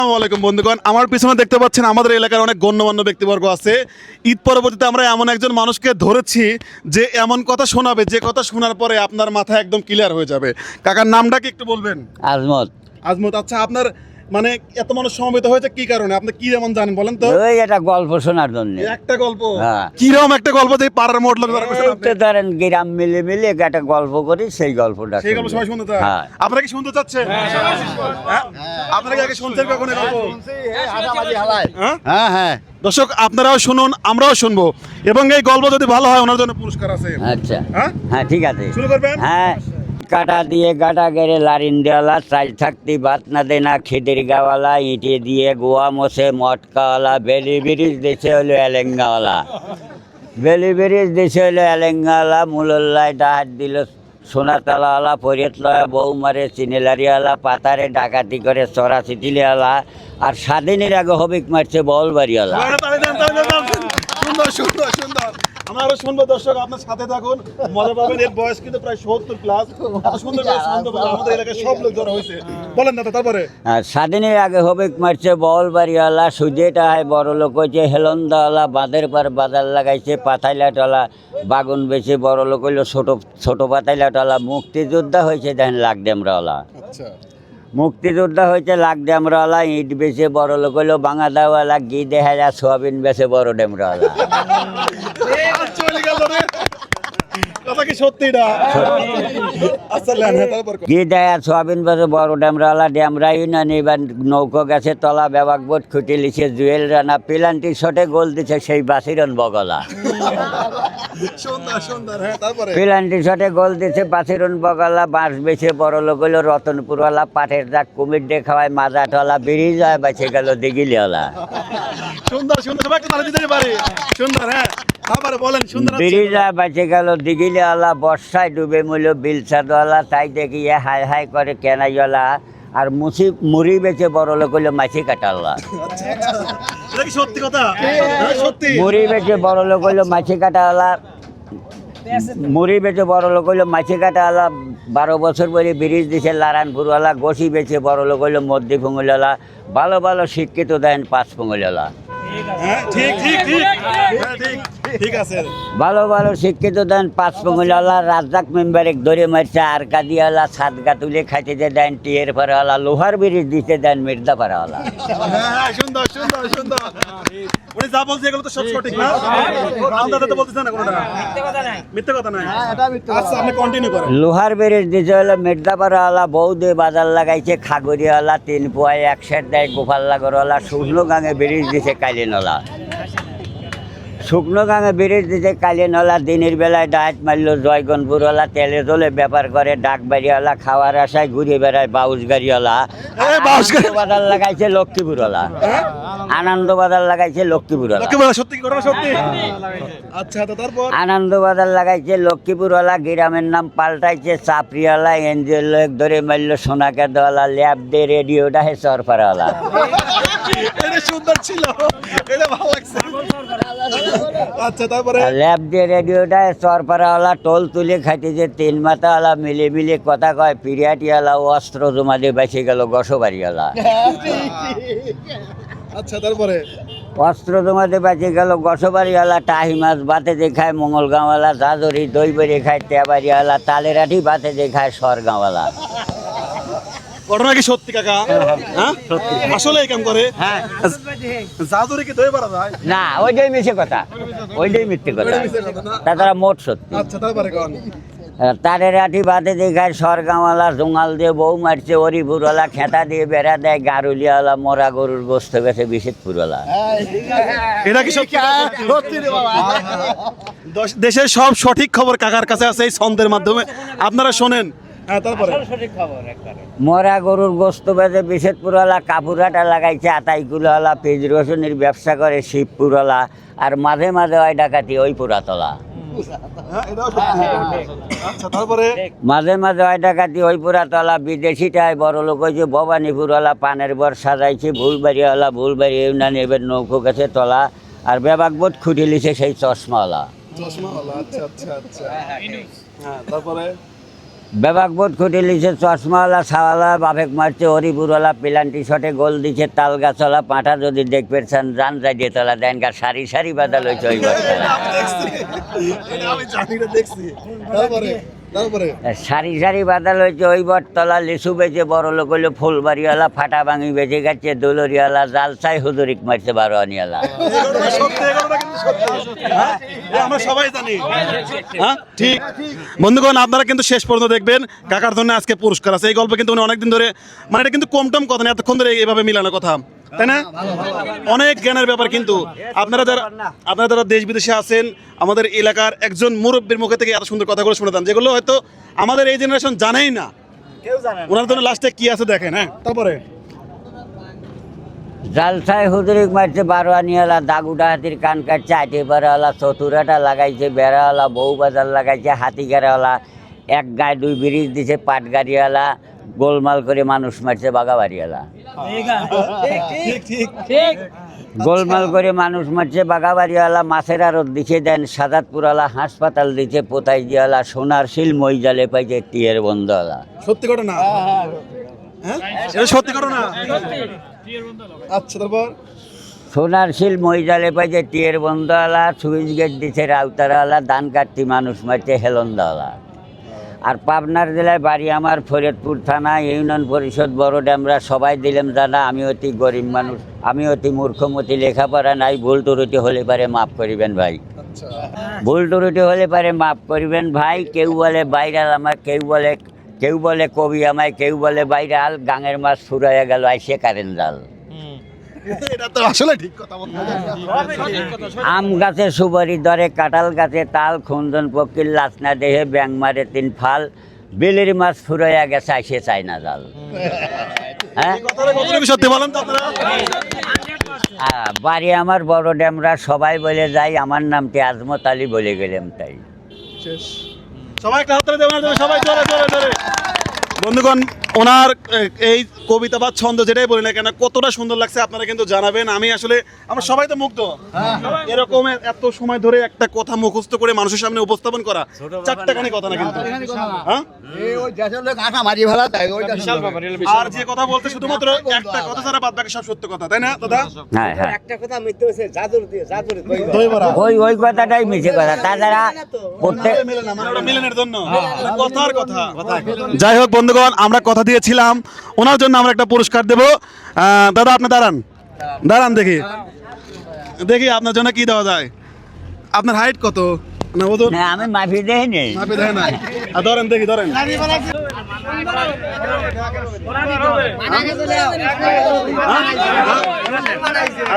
আসসালামু আলাইকুম বন্ধুগণ, আমার পিছনে দেখতে পাচ্ছেন আমাদের এলাকার অনেক গণ্যমান্য ব্যক্তিবর্গ আছে। ঈদ পরবর্তীতে আমরা এমন একজন মানুষকে ধরেছি যে এমন কথা শোনাবে, যে কথা শোনার পরে আপনার মাথা একদম ক্লিয়ার হয়ে যাবে। কাকার নামটা কি একটু বলবেন? আজমত। আজমত। আচ্ছা, আপনার মানে এত মানুষ সমবেত হয়েছে কি কারণে, আপনি কি যেমন জানেন বলেন তো? ওই একটা গল্প শোনার জন্য। একটা গল্প? হ্যাঁ। কিরকম একটা গল্প যে পাড়ার মোট লোক ধরেন গ্রাম মিলে মিলে একটা গল্প করি, সেই গল্পটা সেই গল্প সবাই শুনতে চায়। হ্যাঁ। আপনারা কি শুনতে চাচ্ছেন? হ্যাঁ? আপনারা কি আগে শুনছেন কখনো গল্প? হ্যাঁ হ্যাঁ। দর্শক আপনারাও শুনুন, আমরাও শুনবো, এবং এই গল্প যদি ভালো হয় ওনার জন্য পুরস্কার আছে। আচ্ছা হ্যাঁ হ্যাঁ, ঠিক আছে। শুরু করবেন? হ্যাঁ। কাটা দিয়ে গাটা গেড়ে লারিন দেওয়ালা, চাল থাকতি বাত না দেনা খেদের গাওয়ালা, ইটে দিয়ে গোয়া মোছে মটকাওয়ালা, বেলি ব্রিজ দেশে হলো এলেঙ্গাওয়ালা, বেলি ব্রিজ দেশে হলো এলেঙ্গাওয়ালা, মুলল্লায় ডাহাত দিল সোনাতলাওয়ালা, পরিয়ত লয়া বউ মারে চিনেলারিওয়ালা, পাতারে ডাকাতি করে চড়া চিটিলিওয়ালা, আর স্বাধীনের আগে হবিক মারছে বলবাড়িওয়ালা। সুন্দর সুন্দর সুন্দর। আমরা আরো শুনবো, দর্শক আপনার সাথে থাকুন, মজা পাবেন। এর বয়স কিন্তু প্রায় 70 প্লাস। সুন্দর করে শুনতে পাবেন, আমাদের এলাকায় সব লোক জড়ো হয়েছে। বলেন দাদা, তারপরে? আর স্বাধীনের আগে হবিক মারছে বলবাড়িওয়ালা, সুজেটা হয় বড় লোক হয়েছে হেলন্দাওয়ালা, বাঁধের পার বাজার লাগাইছে পাতাইলাটওয়ালা, বাগুন বেশি বড় লোক হইলো ছোট ছোট পাতাইলাটওয়ালা, মুক্তিযোদ্ধা হয়েছে দেখেন লাখ ডেমরাওয়ালা। আচ্ছা, মুক্তিযোদ্ধা হয়েছে লাখ ডেমরাওয়ালা, ইট বেছে বড় লোক হইলো বাঙাদাওয়ালা, ঘি দেখা যায় সোয়াবিন বেছে বড় ডেমরাওয়ালা। চলে গেল রে। কথা কি সত্যি না? আচ্ছা লেন, হ্যাঁ, তারপর? ঘি দেয়া সোয়াবিন বেছে বড় ডেমরাওয়ালা, ডেমরা ইউনিয়ন এবার নৌকো গেছে তলা, বেবাক বোট খুঁটি লিছে জুয়েল রানা, পিলান্টি শটে গোল দিছে সেই বাসিরন বগলা। সুন্দর সুন্দর, হ্যাঁ, তারপরে? পিলান্টি শটে গোল দিছে বাসিরন বগলা, বাঁশ বেছে বড় লোক হইলো রতনপুরওয়ালা, পাটের দাগ কুমির দিয়ে খাওয়ায় মাজাটওয়ালা, ব্রিজ হয় বেছে গেল দিঘিলিওয়ালা। সুন্দর সুন্দর, সবাই একটু তালি দিতে পারে। সুন্দর, হ্যাঁ, তারপরে বলেন। সুন্দর আছে। ব্রিজ হয় বেছে গেল দিঘিলিওয়ালা, বর্ষায় ডুবে মূল্য বিলসাদওয়ালা, তাই দেখিয়ে হাই হাই করে কেনাইওয়ালা, আর মুড়ি বেছে বড় লোক হইলো মাছি কাটাওয়ালা। আচ্ছা আচ্ছা, এটা কি সত্যি কথা? হ্যাঁ, সত্যি। মুড়ি বেছে বড় লোক হইলো মাছি কাটাওয়ালা, মুড়ি বেচে বড় লোক হইলো মাছি কাটাওয়ালা, 12 বছর বলে ব্রিজ দিছে লারানপুরওয়ালা, গোসি বেছে বড় লোক হইলো মদ্দি ফুঙ্গলওয়ালা, ভালো ভালো শিক্ষিত দেন 5 ফুঙ্গলওয়ালা। হ্যাঁ, ঠিক ঠিক ঠিক, হ্যাঁ, ঠিক ঠিক আছে। ভালো ভালো শিক্ষিত দেন 5 ফুঙ্গলওয়ালা, রাজ্জাক মেম্বারে ধরে মারছে আর কাদিয়ালা, সাদগা তুলে খাইতে দেন টিয়ের পাড়াওয়ালা, লোহার ব্রিজ দিতে দেন মির্জা পাড়াওয়ালা। হ্যাঁ, সুন্দর সুন্দর সুন্দর। উনি যা বলছে এগুলো তো সব সঠিক না? রামদাদা তো বলতেছেন না কোনটা? মিথ্যে কথা নাই। আচ্ছা, আপনি কন্টিনিউ করেন। লোহার ব্রিজ দিতে হলো মির্জা পাড়াওয়ালা, বৌদে বাজার লাগাইছে খাগড়িওয়ালা, 3 পোয়ায় 1 সের দেয় গোপালনগরওয়ালা, শুকনো গাঙে ব্রিজ দিছে কালিনওয়ালা, শুকনো গাঙে ব্রিজ দিতে কালিনওয়ালা, দিনের বেলায় ডায়েট মারল জয়গনপুরওয়ালা, তেলে জলে ব্যাপার করে ডাকবাড়িওয়ালা, খাওয়ার আশায় ঘুরে বেড়ায় বাউস গাড়িওয়ালা, বাজার লাগাইছে লক্ষ্মীপুরওয়ালা, আনন্দ বাজার লাগাইছে লক্ষ্মীপুরওয়ালা, সত্যি কি ঘটনা সত্যি? আচ্ছা, তো তারপর? আনন্দ বাজার লাগাইছে লক্ষ্মীপুরওয়ালা, গ্রামের নাম পাল্টাইছে চাপড়িওয়ালা, এনজিও লোক ধরে মারল সোনাকে দেওয়ালা, ল্যাব দিয়ে রেডিওটা হে চরপাড়াওয়ালা। এটা সুন্দর ছিল, এটা ভালো লাগছে। আচ্ছা, তারপরে? ল্যাব দিয়ে রেডিওটা চরপাড়াওয়ালা, টোল তুলে খাইতেছে 3 মাথাওয়ালা, মিলে মিলে কথা কয় পিরিয়াটিওয়ালা, অস্ত্র জমা দিয়ে বেঁচে গেল গসবাড়িওয়ালা। আচ্ছা, তারপরে? অস্ত্র জমাতে বেঁচে গেল গসবাড়িওয়ালা, টাহি মাছ বাতে দেখায় মঙ্গলগাঁওয়ালা, জাজরি দই বেড়ে খায় তেবাড়িওয়ালা, তালেরাঠি বাতে দেখায় সরগাঁওয়ালা। ঘটনা কি সত্যি কাকা? হ্যাঁ, সত্যি। আসলে এই কাম করে? হ্যাঁ। জাদুরে কি দই পারা যায়? না, ওইটাই মিছে কথা, ওইটাই মিথ্যে কথা, তাছাড়া মোট সত্যি। আচ্ছা, তারপরে কোন? তারের আঠি বাদে দেখায় সরগাঁওয়ালা, জোঙাল দিয়ে বউ মারছে হরিপুরওয়ালা, খেতা দিয়ে বেড়া দেয় গারুলিয়াওয়ালা, মরা গরুর গোস্ত বেছে বিশেষপুরওয়ালা। এটা কি সত্যি? দেশের সব সঠিক খবর কাকার কাছে আছে এই ছন্দের মাধ্যমে, আপনারা শোনেন। হ্যাঁ, তারপরে? মরা গরুর গোস্ত বেছে বিশেষপুরওয়ালা, কাপুরাটা লাগাইছে আতাইকুলওয়ালা, পেঁয়াজ রসুনের ব্যবসা করে শিবপুরওয়ালা, আর মাঝে মাঝে হয় ডাকাতি ওই পুরাতলা। আচ্ছা, তারপরে? মাঝে মাঝে হয় ডাকাতি ওই পুরাতলা, বিদেশিটায় বড় লোক হয়েছে ভবানীপুরওয়ালা, পানের বর সাজাইছে ভুলবাড়িওয়ালা, ভুলবাড়ি ইউনিয়ন এবার নৌকো গেছে তলা, আর বেবাক বোট খুঁটি লিছে সেই চশমাওয়ালা। চশমাওয়ালা, আচ্ছা আচ্ছা আচ্ছা, হ্যাঁ, তারপরে? বেবাক বোধ খুঁটে লিছে, চশমাওয়ালা ছাওয়ালা বাপেক মারছে, হরিপুরওয়ালা পেলান্টি শটে গোল দিছে, তাল গাছওয়ালা পাঁঠা যদি দেখবেন রান যাইয়ে তোলা দেন গা সারি সারি বাদাল হয়েছে ওই বটতলা। সারি সারি বাদাল হয়েছে ওই বটতলা, লিচু বেচে বড় লোক হইলো, ফুলবাড়িওয়ালা ফাটা ভাঙি বেচে গেছে, দৌলরিওয়ালা জালসাই হুজুরিক মারছে বারোয়ানিওয়ালা। আমরা সবাই জানি। হ্যাঁ ঠিক বন্ধুগণ, আপনারা কিন্তু শেষ পর্যন্ত দেখবেন। কাকার জন্য আজকে পুরস্কার আছে। এই গল্প কিন্তু উনি অনেকদিন ধরে, মানে এটা কিন্তু কম টম কথা না, এতক্ষণ ধরে এইভাবে মিলানো কথা, তাই না? অনেক জ্ঞানের ব্যাপার। কিন্তু আপনারা যারা দেশ বিদেশে আছেন, আমাদের এলাকার একজন মুরব্বীর মুখে থেকে এত সুন্দর কথাগুলো শুনতাম, যেগুলো হয়তো আমাদের এই জেনারেশন জানেই না। ওনার জন্য লাস্টে কি আছে দেখেন। হ্যাঁ তারপরে জালসাই হুজুরিক মারছে বারোয়ানিওয়ালা, দাগুটা হাতির কান কাটছে, আইটে পাড়াওয়ালা, চতুরাটা লাগাইছে, বেড়াওয়ালা, বউ বাজার লাগাইছে, হাতি গাড়াওয়ালা, এক গায়ে দুই ব্রিজ দিছে, পাট গাড়িওয়ালা, গোলমাল করে মানুষ মারছে বাগাবাড়িওয়ালা। গোলমাল করে মানুষ মারছে বাগাবাড়িওয়ালা, মাছের আড়ত দিছে দেন সাদাতপুরওয়ালা, হাসপাতাল দিছে পোতাই দিওয়ালা, সোনার শিল মইজালে পাইছে টিয়ের বন্ধওয়ালা। সত্যি ঘটনা? হ্যাঁ এটা সত্যি ঘটনা। আচ্ছা তারপর সোনার শিল মইজালে পাইছে টিয়ের বন্ধওয়ালা, সুইচ গেট দিছে রাউতারওয়ালা, ধান কাটতি মানুষ মারছে হেলন্দাওয়ালা। আর পাবনার জেলায় বাড়ি আমার, ফরিদপুর থানা, ইউনিয়ন পরিষদ বড় ড্যামরা, সবাই দিলাম জানা। আমি অতি গরিব মানুষ, আমি অতি মূর্খমতি, লেখাপড়া নাই, ভুল ত্রুটি হলে পারে মাফ করিবেন ভাই, ভুল ত্রুটি হলে পারে মাফ করিবেন ভাই। কেউ বলে বাইরাল আমার, কেউ বলে কবি আমায়, কেউ বলে বাইরাল, গাঙের মাছ ফুরাইয়া গেল আইসে কারেন্ট জাল। এটা তো আসলে ঠিক কথা বলতে। আম গাছে সুপারি ধরে, কাঁঠাল গাছে তাল, খুন্দন পক্ষীর লাচনা দেহে, ব্যাং মারে তিন ফাল, বেলের মাছ ফুরাইয়া গেছে আইসে চাই না জাল। হ্যাঁ সত্যি বলেন তো আপনারা? বাড়ি আমার বড় ড্যামরা, সবাই বলে যাই, আমার নামটি আজমত আলী বলে গেলাম তাই। সবাই একটা হাত তালি দেবেন, সবাই জোরে জোরে জোরে। বন্ধুগণ, ওনার এই কবিতা বা ছন্দ যেটাই বলি না কেন, কতটা সুন্দর লাগছে আপনারা কিন্তু জানাবেন। আমি আসলে, আমরা সবাই তো মুগ্ধ। এরকম এত সময় ধরে একটা কথা মুখস্থ করে মানুষের সামনে উপস্থাপন করা চারটাখানি কথা না কিন্তু। হ্যাঁ আর যে কথা বলতে শুধুমাত্র একটা কথা ছাড়া বাদ বাকি সব সত্য কথা, তাই না দাদা? হ্যাঁ হ্যাঁ, একটা কথা মিথ্যে হয়েছে, জাদুর দই বড়া ওই কথাটাই মিছে কথা, তাছাড়া প্রত্যেক মিলে না, মানে ওটা মিলনের জন্য কথার কথা। যাই হোক বন্ধুগণ, আমরা কথা দিয়েছিলাম ওনার জন্য আমরা একটা পুরস্কার দেব। দাদা আপনি দাঁড়ান, দাঁড়ান দেখি দেখি আপনার জন্য কি দেওয়া যায়। আপনার হাইট কত না ওজন? না, আমি মাফি দেই নেই। মাপে দেয় না। ধরেন দেখি, ধরেন।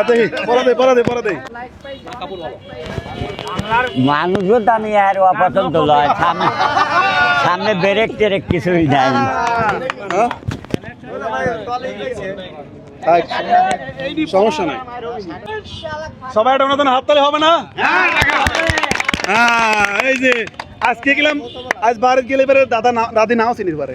দেখি পরা দে। মানুষও তো আমি আর অপছন্দ লয়, সামনে ব্রেক টেরেক কিছুই নাই। সমস্যা নাই, সবাই একটা ওনার জন্য হাততালি হবে না? এই যে আজকে গেলাম, আজ বাড়ি গেলে দাদা দাদি নাও চিনির পারে।